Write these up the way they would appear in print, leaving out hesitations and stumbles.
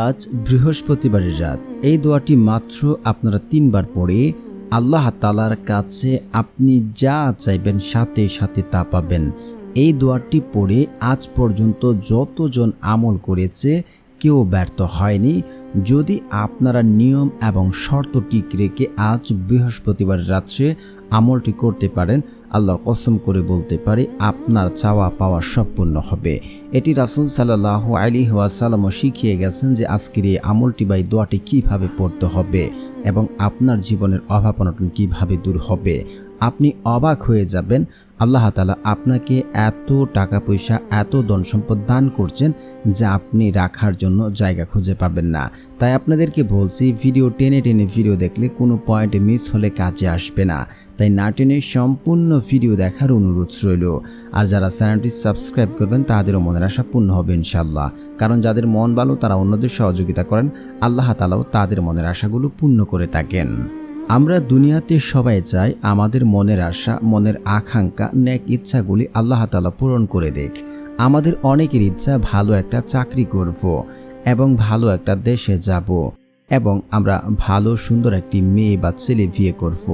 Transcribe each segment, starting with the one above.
আজ বৃহস্পতিবারের রাত। এই দোয়াটি মাত্র আপনারা 3 বার পড়ে আল্লাহ তাআলার কাছে আপনি যা চাইবেন সাথে সাথে তা পাবেন। এই দোয়াটি পড়ে আজ পর্যন্ত যতজন আমল করেছে কেউ ব্যর্থ হয়নি। যদি আপনারা নিয়ম এবং শর্ত ঠিক রেখে আজ বৃহস্পতিবার রাত্রে আমলটি করতে পারেন, আল্লাহর কসম করে বলতে পারি আপনার চাওয়া পাওয়া সম্পূর্ণ হবে। এটি রাসূল সাল্লাল্লাহু আলাইহি ওয়াসাল্লাম শিখিয়ে গেছেন যে আজকের এই আমলটি বা এই দোয়াটি কীভাবে পড়তে হবে এবং আপনার জীবনের অভাব অনটন কীভাবে দূর হবে। আপনি অবাক হয়ে যাবেন, আল্লাহ তাআলা আপনাকে এত টাকা পয়সা এত ধন সম্পদ দান করছেন যা আপনি রাখার জন্য জায়গা খুঁজে পাবেন না। তাই আপনাদেরকে বলছি, ভিডিও টেনে টেনে ভিডিও দেখলে কোনো পয়েন্টে মিস হলে কাজে আসবে না। তাই না টেনে সম্পূর্ণ ভিডিও দেখার অনুরোধ রইল। আর যারা চ্যানেলটি সাবস্ক্রাইব করবেন তাদেরও মনের আশা পূর্ণ হবে ইনশাআল্লাহ। কারণ যাদের মন ভালো তারা অন্যদের সহযোগিতা করেন, আল্লাহ তাআলাও তাদের মনের আশাগুলো পূর্ণ করে থাকেন। আমরা দুনিয়াতে সবাই চাই আমাদের মনের আশা, মনের আকাঙ্ক্ষা, নেক ইচ্ছাগুলি আল্লাহ তাআলা পূরণ করে দেখ। আমাদের অনেকের ইচ্ছা ভালো একটা চাকরি করব এবং ভালো একটা দেশে যাব এবং আমরা ভালো সুন্দর একটি মেয়ে বা ছেলে বিয়ে করব,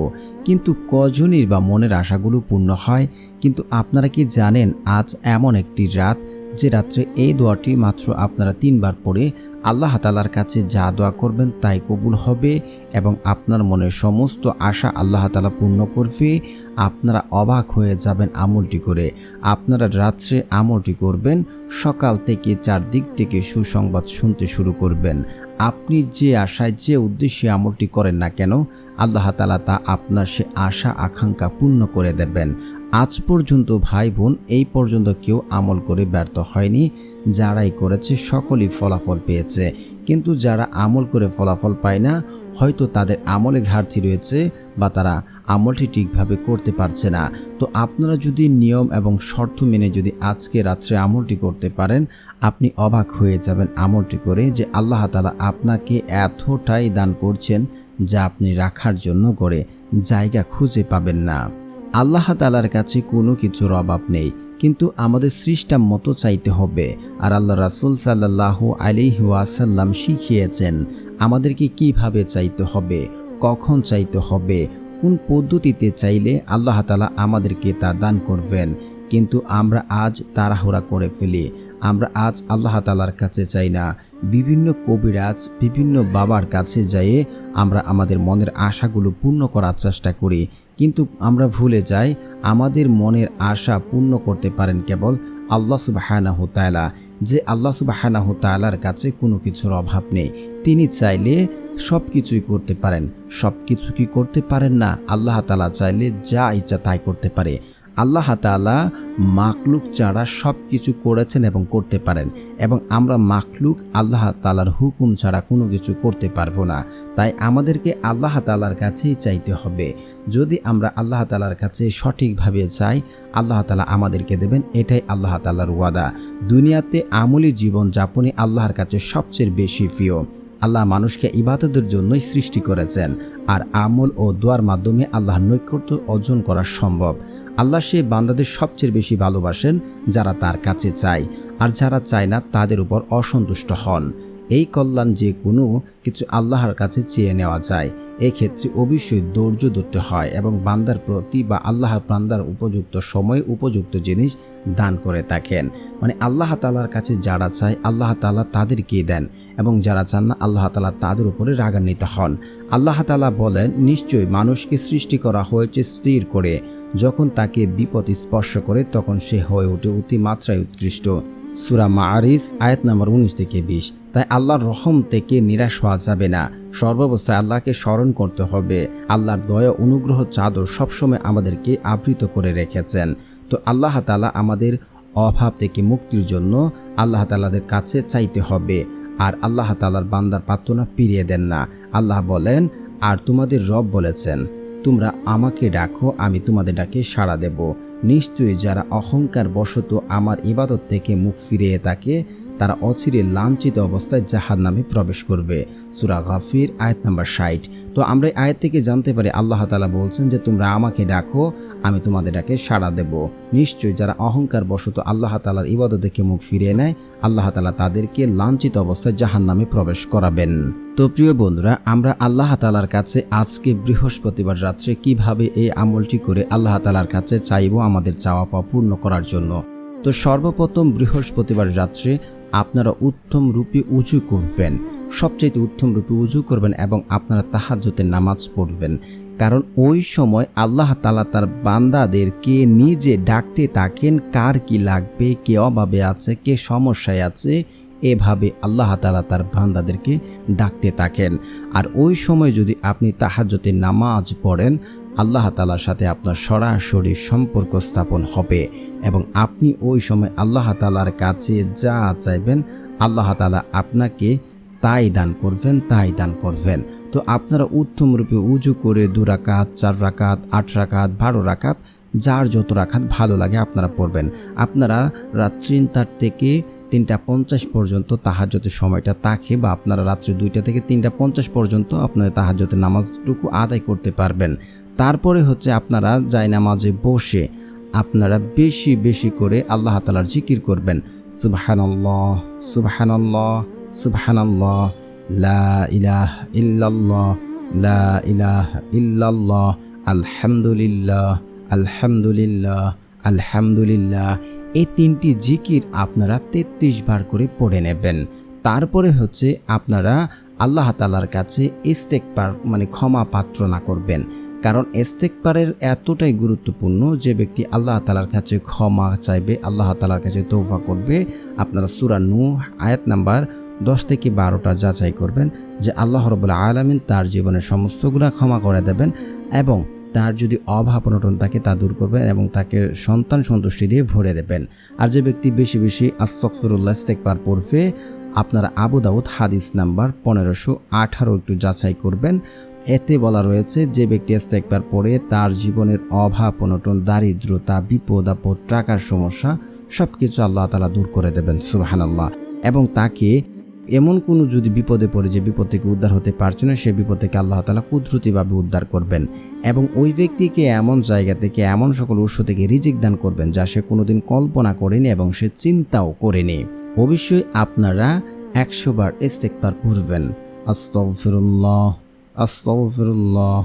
কিন্তু কজনের বা মনের আশাগুলো পূর্ণ হয়? কিন্তু আপনারা কি জানেন আজ এমন একটি রাত যে রাত্রে এই দোয়াটি মাত্র আপনারা 3 বার পড়ে আল্লাহ তাআলার কাছে যা দোয়া করবেন তাই কবুল হবে এবং আপনার মনের সমস্ত আশা আল্লাহ তাআলা পূর্ণ করবে। আপনারা অবাক হয়ে যাবেন আমলটি করে। আপনারা রাত্রে আমলটি করবেন, সকাল থেকে চারদিক থেকে সুসংবাদ শুনতে শুরু করবেন। আপনি যে আশায় যে উদ্দেশ্যে আমলটি করেন না কেন, আল্লাহ তাআলা তা আপনার সে আশা আকাঙ্ক্ষা পূর্ণ করে দেবেন। আজ পর্যন্ত ভাই বোন এই পর্যন্ত কেউ আমল করে ব্যর্থ হয়নি। যারাই করেছে সকলেই ফলাফল পেয়েছে। কিন্তু যারা আমল করে ফলাফল পায় না, হয়তো তাদের আমলে ঘাটতি রয়েছে বা তারা আমলটি ঠিকভাবে করতে পারছে না। তো আপনারা যদি নিয়ম এবং শর্ত মেনে যদি আজকে রাত্রে আমলটি করতে পারেন, আপনি অবাক হয়ে যাবেন আমলটি করে যে আল্লাহ তাআলা আপনাকে এতটাই দান করছেন যা আপনি রাখার জন্য করে জায়গা খুঁজে পাবেন না। আল্লাহ তাআলার কাছে কোনো কিছুর অভাব নেই, কিন্তু আমাদের সৃষ্টার মতো চাইতে হবে। আর আল্লাহ রাসূল সাল্লাল্লাহু আলাইহি ওয়াসাল্লাম শিখিয়েছেন আমাদেরকে কিভাবে চাইতে হবে, কখন চাইতে হবে, কোন পদ্ধতিতে চাইলে আল্লাহ তাআলা আমাদেরকে তা দান করবেন। কিন্তু আমরা আজ তাড়াহুড়া করে ফেলি। আমরা আজ আল্লাহ তাআলার কাছে চাই না, বিভিন্ন কবিরাজ বিভিন্ন বাবার কাছে যেয়ে আমরা আমাদের মনের আশাগুলো পূর্ণ করার চেষ্টা করি। কিন্তু আমরা ভুলে যাই আমাদের মনের আশা পূর্ণ করতে পারেন কেবল আল্লাহ সুবহানাহু তাআলা। যে আল্লাহ সুবহানাহু তাআলার কাছে কোনো কিছুর অভাব নেই। তিনি চাইলে সব কিছুই করতে পারেন। সব কিছু কি করতে পারেন না? আল্লাহ তাআলা চাইলে যা ইচ্ছা তাই করতে পারে। আল্লাহ তাআলা মাখলুক ছাড়া সব কিছু করেছেন এবং করতে পারেন, এবং আমরা মাখলুক আল্লাহ তাআলার হুকুম ছাড়া কোনো কিছু করতে পারবো না। তাই আমাদেরকে আল্লাহ তাআলার কাছেই চাইতে হবে। যদি আমরা আল্লাহ তাআলার কাছে সঠিকভাবে চাই, আল্লাহ তাআলা আমাদেরকে দেবেন। এটাই আল্লাহ তাআলার ওয়াদা। দুনিয়াতে আমলি জীবন যাপনই আল্লাহর কাছে সবচেয়ে বেশি প্রিয়। আল্লাহ মানুষকে ইবাদতের জন্যই সৃষ্টি করেছেন, আর আমল ও দোয়ার মাধ্যমে আল্লাহর নৈকট্য অর্জন করা সম্ভব। আল্লাহ সে বান্দাদের সবচেয়ে বেশি ভালোবাসেন যারা তার কাছে চায়, আর যারা চায় না তাদের উপর অসন্তুষ্ট হন। এই কল্যাণ যে কোনো কিছু আল্লাহর কাছে চেয়ে নেওয়া যায়। এক্ষেত্রে অবশ্যই ধৈর্য ধরতে হয় এবং বান্দার প্রতি বা আল্লাহ বান্দার উপযুক্ত সময় উপযুক্ত জিনিস দান করে থাকেন। মানে আল্লাহ তাআলার কাছে যারা চায় আল্লাহ তাআলা তাদেরকে দেন, এবং যারা চান না আল্লাহ তাআলা তাদের উপরে রাগান্বিত হন। আল্লাহ তাআলা বলেন, নিশ্চয়ই মানুষকে সৃষ্টি করা হয়েছে স্থির করে, যখন তাকে বিপদ স্পর্শ করে তখন সে হয়ে ওঠে অতিমাত্রায় উৎকৃষ্ট। সূরা মাআরিজ আয়াত নম্বর 19 থেকে 20। তাই আল্লাহর রহম থেকে নিরাশ হওয়া যাবে না। সর্বাবস্থায় আল্লাহকে স্মরণ করতে হবে। আল্লাহর দয়া অনুগ্রহ চাদর সবসময় আমাদেরকে আবৃত করে রেখেছেন। তো আল্লাহ তাআলা আমাদের অভাব থেকে মুক্তির জন্য আল্লাহ তাআলার কাছে চাইতে হবে। আর আল্লাহ তাআলার বান্দার প্রার্থনা ফিরিয়ে দেন না। আল্লাহ বলেন, আর তোমাদের রব বলেছেন, তোমরা আমাকে ডাকো, আমি তোমাদের ডাকে সাড়া দেব। নিশ্চয়ই যারা অহংকার বশত আমার ইবাদত থেকে মুখ ফিরিয়ে থাকে তারা অচিরে লাঞ্ছিত অবস্থায় জাহান্নামে প্রবেশ করবে। সূরা গাফির আয়াত নাম্বার 60। তো আমরা এই আয়াত থেকে জানতে পারি আল্লাহ তাআলা বলছেন যে তোমরা আমাকে ডাকো, আমি তোমাদের ডাকে সাড়া দেব। নিশ্চয়ই যারা অহংকার বশত আল্লাহ তাআলার ইবাদত থেকে মুখ ফিরিয়ে নেয়, আল্লাহ তাআলা তাদেরকে লাঞ্ছিত অবস্থায় জাহান্নামে প্রবেশ করাবেন। তো প্রিয় বন্ধুরা, আমরা আল্লাহ তাআলার কাছে আজকে বৃহস্পতিবার রাত্রে কিভাবে এই আমলটি করে আল্লাহ তাআলার কাছে চাইবো আমাদের চাওয়া পাওয়া পূর্ণ করার জন্য। তো সর্বপ্রথম বৃহস্পতিবার রাত্রে আপনারা উত্তম রূপে উজু করবেন, সবচেয়ে উত্তম রূপে উজু করবেন এবং আপনারা তাহাজ্জুদের নামাজ পড়বেন। কারণ ওই সময় আল্লাহ তাআলা তার বান্দাদেরকে নিজে ডাকতে থাকেন, কার কি লাগবে, কে অভাবে আছে, কে সমস্যায় আছে, এভাবে আল্লাহ তাআলা তার বান্দাদেরকে ডাকতে থাকেন। আর ওই সময় যদি আপনি তাহাজ্জুদের নামাজ পড়েন, আল্লাহ তাআলার সাথে আপনার সরাসরি সম্পর্ক স্থাপন হবে এবং আপনি ওই সময় আল্লাহ তাআলার কাছে যা চাইবেন আল্লাহ তাআলা আপনাকে তাই দান করবেন। তো আপনারা উত্তম রূপে উজু করে 2 রাকাত, 4 রাকাত, 8 রাকাত, 12 রাকাত, যার যত রাকাত ভালো লাগে আপনারা পড়বেন। আপনারা রাত্রি 3টা থেকে 3টা 50 পর্যন্ত তাহাজ্জুদের সময়টা থাকে, বা আপনারা রাত্রি 2টা থেকে 3টা 50 পর্যন্ত আপনারা তাহাজ্জুদের নামাজটুকু আদায় করতে পারবেন। তারপরে হচ্ছে আপনারা জায়নামাজে বসে আপনারা বেশি বেশি করে আল্লাহ তাআলার জিকির করবেন। সুবহানাল্লাহ, সুবহানাল্লাহ, সুবহানাল্লাহ, লা ইলাহা ইল্লাল্লাহ, লা ইলাহা ইল্লাল্লাহ, আলহামদুলিল্লাহ, আলহামদুলিল্লাহ, আলহামদুলিল্লাহ। এই 3টি জিকির আপনারা 33 বার করে পড়ে নেবেন। তারপরে হচ্ছে আপনারা আল্লাহ তাআলার কাছে ইস্তেগফার মানে ক্ষমা প্রার্থনা করবেন। কারণ ইস্তেগফারের এতটাই গুরুত্বপূর্ণ, যে ব্যক্তি আল্লাহ তাআলার কাছে ক্ষমা চাইবে, আল্লাহ তাআলার কাছে তওবা করবে, আপনারা সূরা নূহ আয়াত নাম্বার 10 থেকে 12টা যাচাই করবেন যে আল্লাহ রাব্বুল আলামিন তার জীবনের সমস্ত গুনাহ ক্ষমা করে দেবেন এবং তার যদি অভাব অনটন থাকে তা দূর করবেন এবং তাকে সন্তান সন্তুষ্টি দিয়ে ভরে দেবেন। আর যে ব্যক্তি বেশি বেশি আস্তাগফিরুল্লাহ ইস্তেগফার পড়বে, আপনারা আবু দাউদ হাদিস নাম্বার 1518 একটু যাচাই করবেন। এতে বলা রয়েছে যে ব্যক্তি ইস্তেগফার পড়ে তার জীবনের অভাব অনটন, দারিদ্রতা, বিপদ আপদ, টাকার সমস্যা সবকিছু আল্লাহ তাআলা দূর করে দেবেন। সুবহানাল্লাহ। এবং তাকে এমন কোনো যদি বিপদে পড়ে যে বিপদ থেকে উদ্ধার হতে পারছে না, সে বিপদ থেকে আল্লাহ তাআলা কুদরতিভাবে উদ্ধার করবেন এবং ওই ব্যক্তিকে এমন জায়গা থেকে, এমন সকল উৎস থেকে রিজিক দান করবেন যা সে কোনোদিন কল্পনা করেনি এবং সে চিন্তাও করেনি। অবশ্যই আপনারা 100 বার ইস্তেগফার পড়বেন। আস্তাগফিরুল্লাহ, আস্তাগফিরুল্লাহ,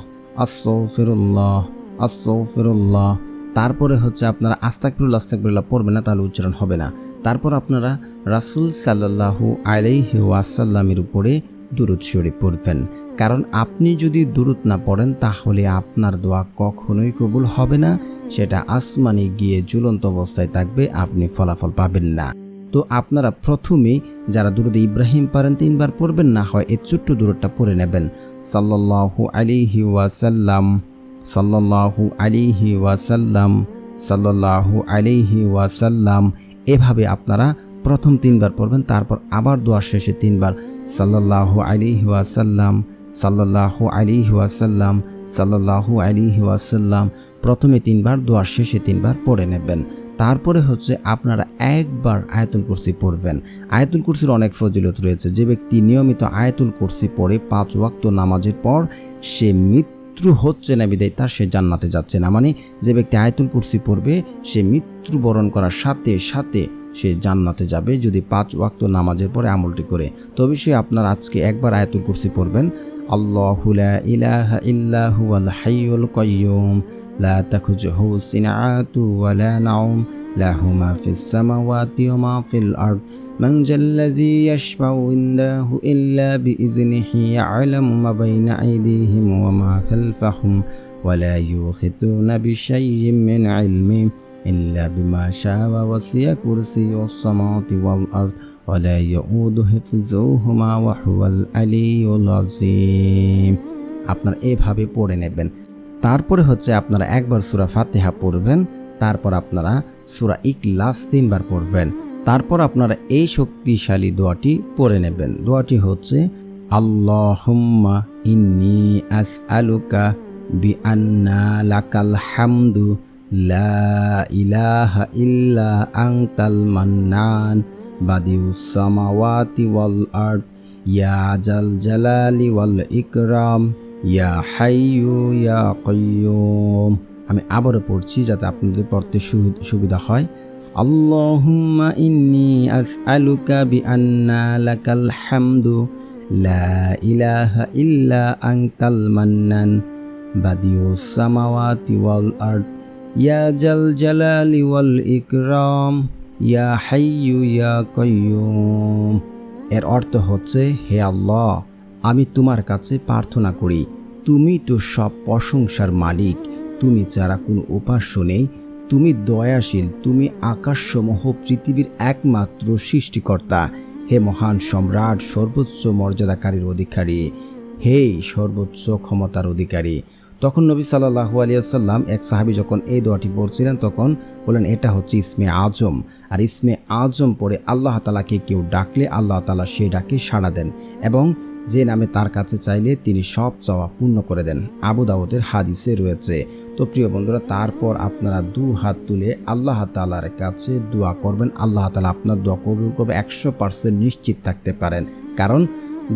আস্তাগফিরুল্লাহ, আস্তাগফিরুল্লাহ। তারপরে হচ্ছে আপনারা আস্তাগফিরুল্লাহ আস্তাগফিরুল্লাহ পড়বেন না, তাহলে উচ্চারণ হবে না। তারপর আপনারা রাসূল সাল্লাল্লাহু আলাইহি ওয়াসাল্লামের উপরে দুরূদ শরীফ পড়বেন। কারণ আপনি যদি দুরূদ না পড়েন তাহলে আপনার দোয়া কখনোই কবুল হবে না, সেটা আসমানে গিয়ে ঝুলন্ত অবস্থায় থাকবে, আপনি ফলাফল পাবেন না। তো আপনারা প্রথমেই যারা দুরূদ ইব্রাহিম পারেন 3 বার পড়বেন, না হয় এই ছোট্ট দুরূদটা পড়ে নেবেন। সাল্লাল্লাহু আলাইহি ওয়াসাল্লাম, সাল্লাল্লাহু আলাইহি ওয়াসাল্লাম, সাল্লাল্লাহু আলাইহি ওয়াসাল্লাম। এভাবে আপনারা প্রথম 3 বার পড়বেন, তারপর আবার দোয়া শেষে 3 বার সাল্লাল্লাহু আলাইহি ওয়াসাল্লাম, সাল্লাল্লাহু আলাইহি ওয়াসাল্লাম, সাল্লাল্লাহু আলাইহি ওয়াসাল্লাম। প্রথমে 3 বার, দোয়া শেষে 3 বার পড়ে নেবেন। তারপরে হচ্ছে আপনারা একবার আয়াতুল কুরসি পড়বেন। আয়াতুল কুরসির অনেক ফজিলত রয়েছে। যে ব্যক্তি নিয়মিত আয়াতুল কুরসি পড়ে 5 ওয়াক্ত নামাজের পর সে মৃত্যু হচ্ছে না বিদায় তার, সে জান্নাতে যাচ্ছে না। মানে যে ব্যক্তি আয়াতুল কুরসি পড়বে সে মৃত্যুবরণ করার সাথে সাথে সে জান্নাতে যাবে, যদি 5 ওয়াক্ত নামাজের পরে আমলটি করে। তো অবশ্যই আপনারা আজকে একবার আয়াতুল কুরসি পড়বেন। আল্লাহু লা ইলাহা ইল্লা হুয়াল হাইয়ুল কাইয়্যুম লা তাখুযুহু সিনআতু ওয়া লা নাওম লাহু মা ফিস সামাওয়াতি ওয়া মা ফিল আরদ মান জাল্লাযী ইয়াশফাউ ইনদাহু ইল্লা বিইজনিহি ইয়া'লামু মা বাইনা আইদিহিম ওয়া মা খালফাহুম ওয়া লা ইউহিতুনা বিশাইইন মিন ইলমিহি ইল্লা বিমা শাআ ওয়াসি'a কুরসিয়ুস সামাওয়াতি ওয়াল আরদ ওয়া লা ইয়াউদুহু হিফযুহুমা ওয়া হুয়াল আলিয়্যুল আযীম। আপনারা এভাবে পড়ে নেবেন। তারপরে হচ্ছে আপনারা একবার সূরা ফাতিহা পড়বেন, তারপর আপনারা সূরা ইখলাস 3 বার পড়বেন। তারপর আপনারা এই শক্তিশালী দোয়াটি পড়ে নেবেন। দোয়াটি হচ্ছে আল্লাহুম্মা ইন্নী আসআলুকা বিআন্না লাকাল হামদু লা ইলাহা ইল্লা আনতাল মান্নান বাদিউস সামাওয়াতি ওয়াল আরদ ইয়া জাল জালালি ওয়াল ইকরাম ইয়া হাইয়ু ইয়া কাইয়ুম। আমি আবারও পড়ছি যাতে আপনাদের পড়তে সুবিধা হয়। আল্লাহুম্মা ইন্নী আসআলুকা বিআন্না লাকাল হামদু লা ইলাহা ইল্লা আনতাল মান্নান বাদিউস সামাওয়াতি ওয়াল আরদ ইয়া জাল জালালি ওয়াল ইকরাম ইয়া হাইয়ু ইয়া কাইয়ুম। এর অর্থ হচ্ছে, হে আল্লাহ, আমি তোমার কাছে প্রার্থনা করি, তুমি তো সব প্রশংসার মালিক, তুমি ছাড়া কোনো উপাস্য নেই, তুমি দয়াশীল, তুমি আকাশসমূহ পৃথিবীর একমাত্র সৃষ্টিকর্তা, হে মহান সম্রাট, সর্বোচ্চ মর্যাদাকারীর অধিকারী, হে সর্বোচ্চ ক্ষমতার অধিকারী। তখন নবী সাল্লাল্লাহু আলাইহি ওয়াসাল্লাম এক সাহাবী যখন এই দোয়াটি পড়ছিলেন তখন বলেন, এটা হচ্ছে ইসমে আজম, আর ইসমে আজম পড়ে আল্লাহ তাআলাকে কেউ ডাকলে আল্লাহ তাআলা সেই ডাকে সাড়া দেন এবং যে নামে তার কাছে চাইলে তিনি সব চাওয়া পূর্ণ করে দেন। আবু দাউদের হাদিসে রয়েছে। তো প্রিয় বন্ধুরা, তারপর আপনারা দু হাত তুলে আল্লাহ তাআলার কাছে দোয়া করবেন। আল্লাহ তাআলা আপনার দোয়া কবুল করবে 100% নিশ্চিত থাকতে পারেন। কারণ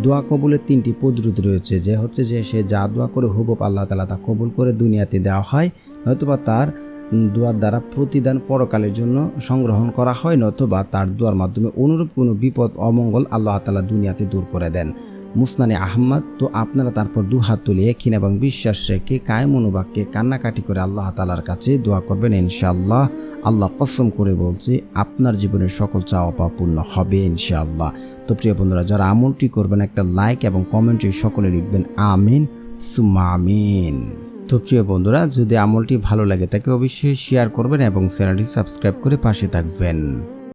দোয়া কবুলের 3টি পদ্ধতি রয়েছে, যে হচ্ছে যে সে যা দোয়া করে হুবহু আল্লাহ তাআলা তা কবুল করে দুনিয়াতে দেওয়া হয়, নয়তোবা তার দোয়ার দ্বারা প্রতিদান পরকালের জন্য সংগ্রহণ করা হয়, নয়তোবা তার দোয়ার মাধ্যমে অনুরূপ কোনো বিপদ অমঙ্গল আল্লাহ তাআলা দুনিয়াতে দূর করে দেন। মুসনানে আহমদ। তো আপনারা তারপর দু হাত তুলে ক্ষীণ এবং বিশ্বাস রেখে কায়ে মনোবাক্যে কান্নাকাটি করে আল্লাহ তাআলার কাছে দোয়া করবেন। ইনশাআল্লাহ, আল্লাহ কসম করে বলছে, আপনার জীবনের সকল চাওয়া পাওয়া পূর্ণ হবে ইনশাআল্লাহ। তো প্রিয় বন্ধুরা, যারা আমলটি করবেন একটা লাইক এবং কমেন্টে সকলে লিখবেন আমিন সুম্মা আমিন। তো প্রিয় বন্ধুরা, যদি আমলটি ভালো লাগে তাকে অবশ্যই শেয়ার করবেন এবং চ্যানেলটি সাবস্ক্রাইব করে পাশে থাকবেন।